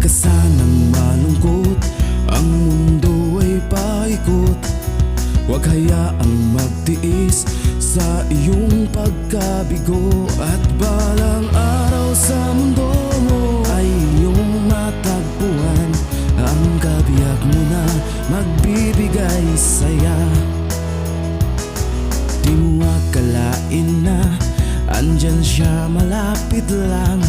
ka sanang malungkot, ang mundo ay paikot. Huwag hayaang magtiis sa iyong pagkabigo. At balang araw sa mundo mo ay iyong matagpuan ang kabiyak mo na magbibigay saya. Di mo akalain na andyan siya malapit lang.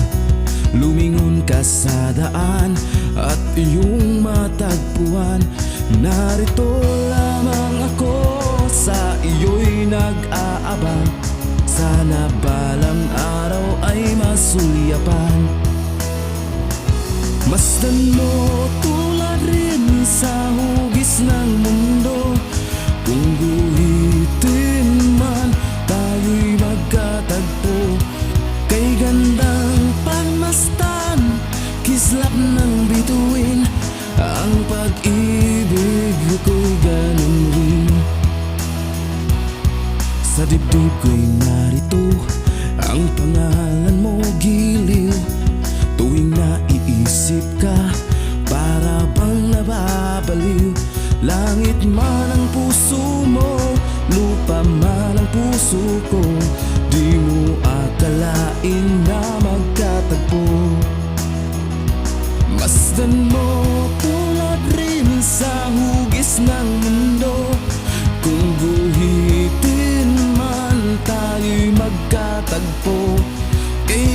Lumingon ka sa daan at iyong matagpuan. Narito lamang ako, sa iyo'y nag-aabang. Sana balang araw ay masulyapan. Masdan mo tulad rin sa hugis ng mundo. Kung guhitin man, tayo'y magkatagpo. Kay gandang pagmastan, kislap ng bituin. Ang pag-ibig ko'y ganun rin. Sa dibdib ko'y narito ang pangalan mo, giliw. Tuwing naiisip ka, para bang nababaliw. Langit man ang puso mo, lupa man ang puso ko. Di mo akalain na magkatagpo. Masdan mo tulad rin sa hugis ng mundo. Kung guhitin man, tayo'y magkatagpo. Kay